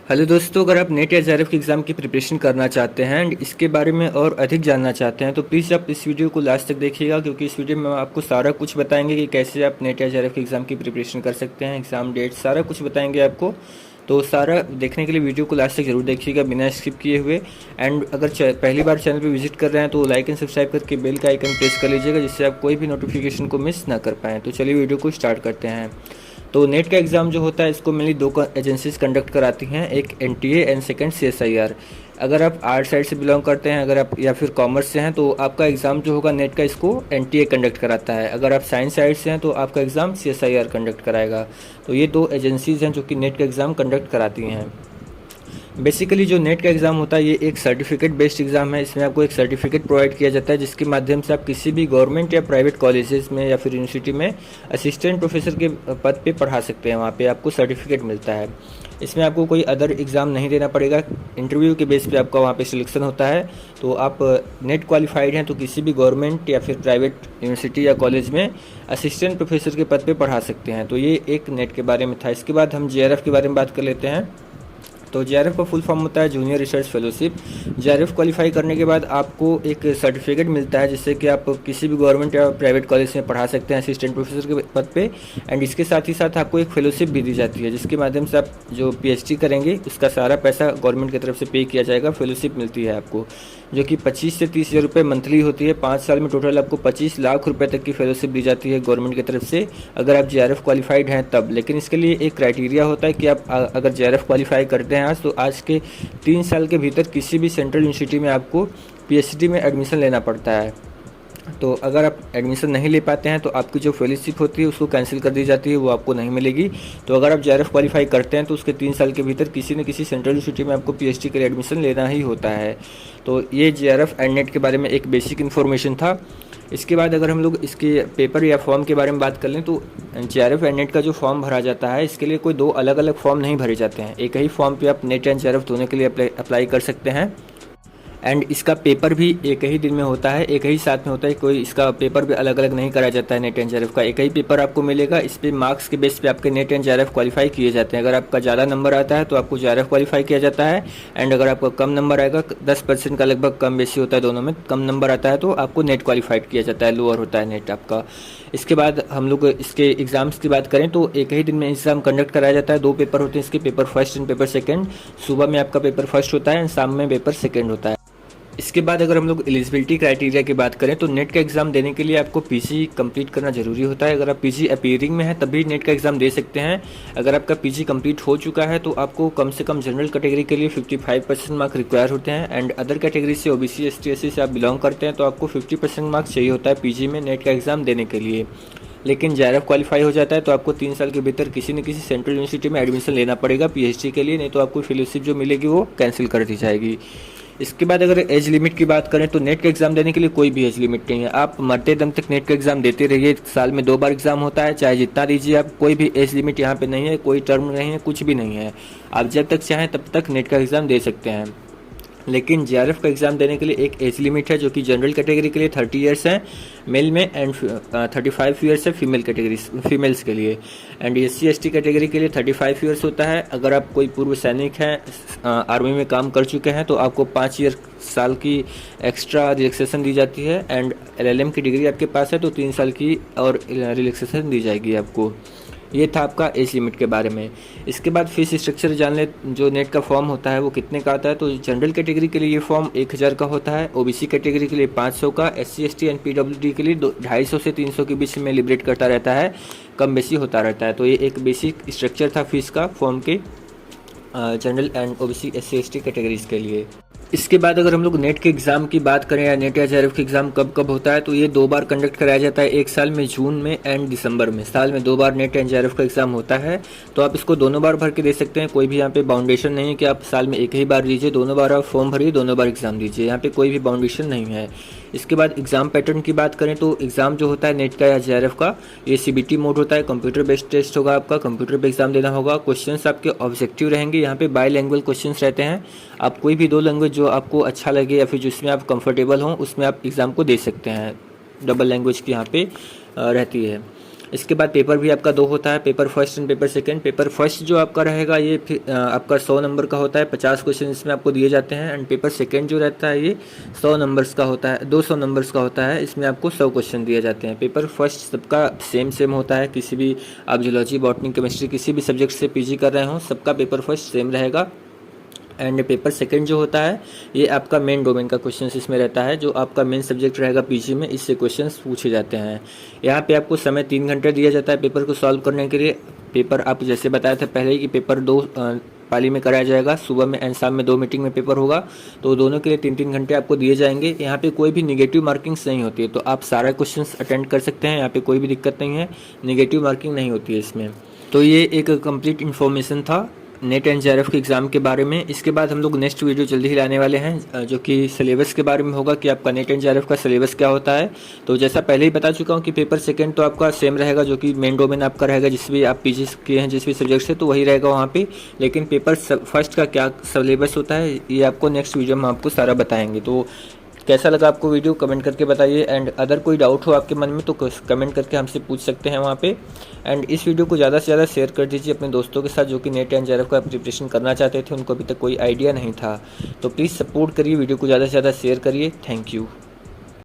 Hello दोस्तों, अगर आप नेट या जेआरएफ के एग्ज़ाम की प्रिपरेशन करना चाहते हैं एंड इसके बारे में और अधिक जानना चाहते हैं तो प्लीज़ आप इस वीडियो को लास्ट तक देखिएगा, क्योंकि इस वीडियो में आपको सारा कुछ बताएंगे कि कैसे आप नेट या जेआरएफ के एग्ज़ाम की प्रिपरेशन कर सकते हैं। एग्ज़ाम डेट सारा कुछ बताएंगे आपको। तो सारा देखने के लिए वीडियो को लास्ट तक जरूर देखिएगा बिना स्किप किए हुए। एंड अगर पहली बार चैनल पर विजिट कर रहे हैं तो लाइक एंड सब्सक्राइब करके बेल का आइकन प्रेस कर लीजिएगा, जिससे आप कोई भी नोटिफिकेशन को मिस ना कर पाएँ। तो चलिए वीडियो को स्टार्ट करते हैं। तो नेट का एग्ज़ाम जो होता है इसको मेनली दो एजेंसीज कंडक्ट कराती हैं, एक एनटीए एंड सेकंड सीएसआईआर। अगर आप आर्ट साइड से बिलोंग करते हैं, अगर आप या फिर कॉमर्स से हैं तो आपका एग्ज़ाम जो होगा नेट का इसको एनटीए कंडक्ट कराता है। अगर आप साइंस साइड से हैं तो आपका एग्ज़ाम सीएसआईआर कंडक्ट कराएगा। तो ये दो एजेंसीज हैं जो कि नेट का एग्ज़ाम कंडक्ट कराती हैं। बेसिकली जो नेट का एग्ज़ाम होता है ये एक सर्टिफिकेट बेस्ड एग्ज़ाम है। इसमें आपको एक सर्टिफिकेट प्रोवाइड किया जाता है जिसके माध्यम से आप किसी भी गवर्नमेंट या प्राइवेट कॉलेजेस में या फिर यूनिवर्सिटी में असिस्टेंट प्रोफेसर के पद पे पढ़ा सकते हैं। वहाँ पे आपको सर्टिफिकेट मिलता है। इसमें आपको कोई अदर एग्ज़ाम नहीं देना पड़ेगा। इंटरव्यू के बेस पे आपका वहाँ पे सिलेक्शन होता है। तो आप नेट क्वालिफाइड हैं तो किसी भी गवर्नमेंट या फिर प्राइवेट यूनिवर्सिटी या कॉलेज में असिस्टेंट प्रोफेसर के पद पे पढ़ा सकते हैं। तो ये एक नेट के बारे में था। इसके बाद हम जेआरएफ के बारे में बात कर लेते हैं। तो जेआरएफ का फुल फॉर्म होता है junior research fellowship. JRF qualify करने के बाद आपको एक सर्टिफिकेट मिलता है जिससे कि आप किसी भी गवर्नमेंट या प्राइवेट कॉलेज में पढ़ा सकते हैं असिस्टेंट प्रोफेसर के पद पे। एंड इसके साथ ही साथ आपको एक फेलोशिप भी दी जाती है जिसके माध्यम से आप जो पीएचडी करेंगे उसका सारा पैसा गवर्नमेंट की तरफ से पे किया जाएगा। फेलोशिप मिलती है आपको जो कि 25 से 30 हज़ार रुपये मंथली होती है। 5 साल में टोटल आपको 25 लाख रुपए तक की फेलोशिप दी जाती है गवर्नमेंट की तरफ से, अगर आप जेआरएफ क्वालिफाइड हैं तब। लेकिन इसके लिए एक क्राइटेरिया होता है कि आप अगर जेआरएफ क्वालिफाई करते हैं आज, तो आज के 3 साल के भीतर किसी भी सेंट्रल यूनिवर्सिटी में आपको पीएचडी में एडमिशन लेना पड़ता है। तो अगर आप एडमिशन नहीं ले पाते हैं तो आपकी जो फेलोशिप होती है उसको कैंसिल कर दी जाती है, वो आपको नहीं मिलेगी। तो अगर आप जेआरएफ क्वालिफाई करते हैं तो उसके 3 साल के भीतर किसी न किसी सेंट्रल यूनिवर्सिटी में आपको पीएचडी के लिए एडमिशन लेना ही होता है। तो ये जेआरएफ एंड नेट के बारे में एक बेसिक इन्फॉर्मेशन था। इसके बाद अगर हम लोग इसके पेपर या फॉर्म के बारे में बात कर लें तो जेआरएफ एंड नेट का जो फॉर्म भरा जाता है इसके लिए कोई दो अलग अलग फॉर्म नहीं भरे जाते हैं। एक ही फॉर्म पे आप नेट एंड जेआरएफ दोनों के लिए अप्लाई कर सकते हैं। एंड इसका पेपर भी एक ही दिन में होता है, एक ही साथ में होता है। कोई इसका पेपर भी अलग अलग नहीं कराया जाता है। नेट एंड जेआरएफ का एक ही पेपर आपको मिलेगा। इस पे मार्क्स के बेस पे आपके नेट एंड जेआरएफ क्वालिफाई किए जाते हैं। अगर आपका ज़्यादा नंबर आता है तो आपको जेआरएफ क्वालिफाई किया जाता है। एंड अगर आपका कम नंबर आएगा, 10% का लगभग कम बेसी होता है, दोनों में कम नंबर आता है तो आपको नेट क्वालिफाइड किया जाता है, लोअर होता है नेट आपका। इसके बाद हम लोग इसके एग्ज़ाम्स की बात करें तो एक ही दिन में एग्ज़ाम कंडक्ट कराया जाता है। 2 पेपर होते हैं इसके, paper first and paper second. सुबह में आपका पेपर फर्स्ट होता है एंड शाम में पेपर सेकेंड होता है। इसके बाद अगर हम लोग एलिजिबिलिटी क्राइटेरिया की बात करें तो नेट का एग्ज़ाम देने के लिए आपको पीजी कंप्लीट करना जरूरी होता है। अगर आप पीजी अपीयरिंग में है तभी नेट का एग्ज़ाम दे सकते हैं। अगर आपका पीजी कंप्लीट हो चुका है तो आपको कम से कम जनरल कैटेगरी के लिए 55% मार्क्स रिक्वायर होते हैं। एंड अदर कैटेगरी से ओबीसी एसटी एससी से आप बिलोंग करते हैं तो आपको 50% मार्क्स चाहिए होता है पीजी में नेट का एग्ज़ाम देने के लिए। लेकिन जेआरएफ क्वालिफाई हो जाता है तो आपको 3 साल के भीतर किसी न किसी सेंट्रल यूनिवर्सिटी में एडमिशन लेना पड़ेगा पीएचडी के लिए, नहीं तो आपको फेलोशिप जो मिलेगी वो कैंसिल कर दी जाएगी। इसके बाद अगर एज लिमिट की बात करें तो नेट का एग्ज़ाम देने के लिए कोई भी एज लिमिट नहीं है। आप मरते दम तक नेट का एग्ज़ाम देते रहिए। साल में 2 बार एग्ज़ाम होता है, चाहे जितना दीजिए आप। कोई भी एज लिमिट यहाँ पे नहीं है, कोई टर्म नहीं है, कुछ भी नहीं है। आप जब तक चाहें तब तक नेट का एग्ज़ाम दे सकते हैं। लेकिन जेआरएफ का एग्ज़ाम देने के लिए एक एज लिमिट है जो कि जनरल कैटेगरी के लिए 30 ईयर्स है मेल में एंड 35 ईयर्स है फीमेल्स के लिए। एंड एससी एसटी कैटेगरी के लिए 35 ईयर्स होता है। अगर आप कोई पूर्व सैनिक हैं, आर्मी में काम कर चुके हैं, तो आपको 5 साल की एक्स्ट्रा रिलैक्सेशन दी जाती है। एंड एलएलएम की डिग्री आपके पास है तो 3 साल की और रिलैक्सेशन दी जाएगी आपको। ये था आपका एज लिमिट के बारे में। इसके बाद फीस स्ट्रक्चर जान ले। जो नेट का फॉर्म होता है वो कितने का आता है तो जनरल कैटेगरी के लिए ये फॉर्म 1000 का होता है, ओबीसी कैटेगरी के लिए 500 का, एससी एसटी एंड पीडब्ल्यूडी के लिए 250 से 300 के बीच में लिबरेट करता रहता है, कम बेसी होता रहता है। तो ये एक बेसिक स्ट्रक्चर था फीस का फॉर्म के general and OBC SC ST categories के लिए। इसके बाद अगर हम लोग नेट के एग्ज़ाम की बात करें या नेट या जेआरएफ के एग्ज़ाम कब कब होता है तो ये 2 बार कंडक्ट कराया जाता है, एक साल में जून में एंड दिसंबर में। साल में 2 बार नेट एंड जेआरएफ का एग्ज़ाम होता है। तो आप इसको दोनों बार भर के दे सकते हैं। कोई भी यहाँ पे बाउंडेशन नहीं है कि आप साल में एक ही बार दीजिए, दोनों बार आप फॉर्म भरिए, दोनों बार एग्ज़ाम दीजिए। यहाँ पे कोई भी बाउंडेशन नहीं है। इसके बाद एग्ज़ाम पैटर्न की बात करें तो एग्ज़ाम जो होता है नेट का या जेआरएफ का, ये सीबीटी मोड होता है। कंप्यूटर बेस्ड टेस्ट होगा आपका, कंप्यूटर पे एग्ज़ाम देना होगा। क्वेश्चंस आपके ऑब्जेक्टिव रहेंगे। यहाँ पे बाईलैंग्वेज क्वेश्चंस रहते हैं। आप कोई भी 2 लैंग्वेज जो आपको अच्छा लगे या फिर जिसमें आप कंफर्टेबल हों उसमें आप एग्ज़ाम को दे सकते हैं। डबल लैंग्वेज की यहाँ पे रहती है। इसके बाद पेपर भी आपका 2 होता है, paper first and paper second. Paper first जो आपका रहेगा ये आपका 100 नंबर का होता है, 50 क्वेश्चन इसमें आपको दिए जाते हैं। एंड पेपर सेकंड जो रहता है ये 100 नंबर्स का होता है, 200 नंबर्स का होता है, इसमें आपको 100 क्वेश्चन दिए जाते हैं। पेपर फर्स्ट सबका सेम होता है, किसी भी आप जूलॉजी, बॉटनी, केमिस्ट्री किसी भी सब्जेक्ट से पीजी कर रहे हो सबका पेपर फर्स्ट सेम रहेगा। एंड पेपर सेकंड जो होता है ये आपका मेन डोमेन का क्वेश्चन इसमें रहता है, जो आपका मेन सब्जेक्ट रहेगा पीजी में, इससे क्वेश्चंस पूछे जाते हैं। यहाँ पे आपको समय 3 घंटे दिया जाता है पेपर को सॉल्व करने के लिए। पेपर आप जैसे बताया था पहले ही कि पेपर 2 पाली में कराया जाएगा, सुबह में एंड शाम में 2 मीटिंग में पेपर होगा, तो दोनों के लिए 3-3 घंटे आपको दिए जाएंगे। यहाँ पे कोई भी निगेटिव मार्किंग्स नहीं होती है, तो आप सारा क्वेश्चंस अटेंड कर सकते हैं, यहाँ पे कोई भी दिक्कत नहीं है, निगेटिव मार्किंग नहीं होती है इसमें। तो ये एक कंप्लीट इन्फॉर्मेशन था नेट एंड जेआरएफ के एग्ज़ाम के बारे में। इसके बाद हम लोग नेक्स्ट वीडियो जल्दी ही लाने वाले हैं जो कि सिलेबस के बारे में होगा कि आपका नेट एंड जेआरएफ का सिलेबस क्या होता है। तो जैसा पहले ही बता चुका हूँ कि पेपर सेकंड तो आपका सेम रहेगा, जो कि मेन डोमेन आपका रहेगा, जिस भी आप पीजी किए हैं जिस भी सब्जेक्ट से, तो वही रहेगा वहाँ पे। लेकिन पेपर फर्स्ट का क्या सिलेबस होता है ये आपको नेक्स्ट वीडियो में आपको सारा बताएंगे। तो कैसा लगा आपको वीडियो कमेंट करके बताइए। एंड अदर कोई डाउट हो आपके मन में तो कमेंट करके हमसे पूछ सकते हैं वहाँ पे। एंड इस वीडियो को ज़्यादा से ज़्यादा शेयर कर दीजिए अपने दोस्तों के साथ जो कि नेट एंड जेआरएफ का प्रिपरेशन करना चाहते थे, उनको अभी तक कोई आइडिया नहीं था। तो प्लीज़ सपोर्ट करिए, वीडियो को ज़्यादा से ज़्यादा शेयर करिए। Thank you.